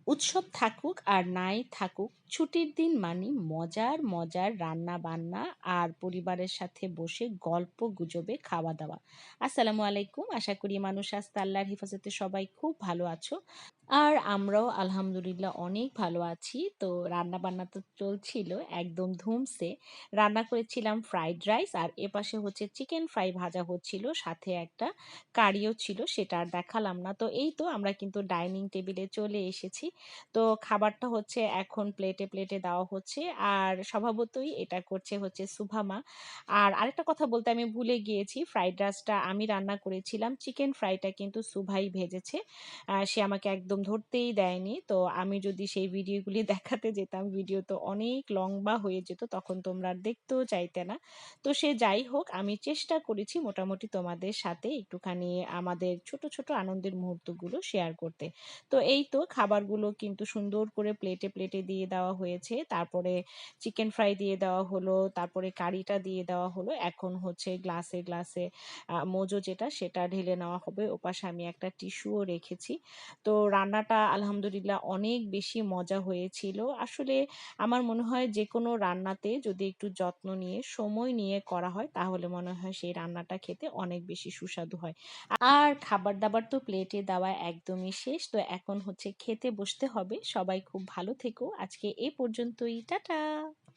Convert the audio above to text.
উৎসব থাকুক আর নাই থাকুক, ছুটির দিন মানে মজার মজার রান্না বান্না আর পরিবারের সাথে বসে গল্প গুজবে খাওয়া দাওয়া। আসসালামু আলাইকুম, আশা করি মানুষ আস্তে আল্লাহর হেফাজতে সবাই খুব ভালো আছো। আর আমরাও আলহামদুলিল্লাহ অনেক ভালো আছি। তো রান্না বান্না তো চলছিল একদম ধুমসে। রান্না করেছিলাম ফ্রাইড রাইস, আর এপাশে হচ্ছে চিকেন ফ্রাই ভাজা হচ্ছিল, সাথে একটা কারিও ছিল, সেটা আর দেখালাম না। তো এই তো আমরা কিন্তু ডাইনিং টেবিলে চলে এসেছি। তো খাবারটা হচ্ছে এখন প্লেটে প্লেটে দেওয়া হচ্ছে, আর স্বভাবতই এটা করছে হচ্ছে সুভামা। আর আরেকটা কথা বলতে আমি ভুলে গিয়েছি, ফ্রাইড রাইসটা আমি রান্না করেছিলাম, চিকেন ফ্রাইটা কিন্তু সুভাই ভেজেছে। সে আমাকে একদম ধরতেই দেয়নি। তো আমি যদি সেই ভিডিওগুলি দেখাতে যেতাম, ভিডিও তো অনেক লম্বা হয়ে যেত, তখন তোমরা আর দেখতেও চাইতে না। তো সে যাই হোক, আমি চেষ্টা করেছি মোটামুটি তোমাদের সাথে একটুখানি আমাদের ছোট ছোট আনন্দের মুহূর্তগুলো শেয়ার করতে। তো এই তো খাবারগুলো কিন্তু সুন্দর করে প্লেটে প্লেটে দিয়ে দেওয়া হয়েছে, তারপরে চিকেন ফ্রাই দিয়ে দেওয়া হলো, তারপরে কারিটা দিয়ে দেওয়া হলো। এখন হচ্ছে গ্লাসে গ্লাসে মোজো যেটা সেটা ঢেলে নেওয়া হবে। ওপাশে আমি একটা টিস্যুও রেখেছি। তো রান্নাটা আলহামদুলিল্লাহ অনেক বেশি মজা হয়েছিল। আসলে আমার মনে হয় যে কোনো রান্নাতে যদি একটু যত্ন নিয়ে সময় নিয়ে করা হয়, তাহলে মনে হয় সেই রান্নাটা খেতে অনেক বেশি সুস্বাদু হয়। আর খাবার দাবার তো প্লেটে দেওয়া একদমই শেষ। তো এখন হচ্ছে খেতে বসতে হবে। সবাই খুব ভালো থেকো। আজকে এ পর্যন্তই। টাটা।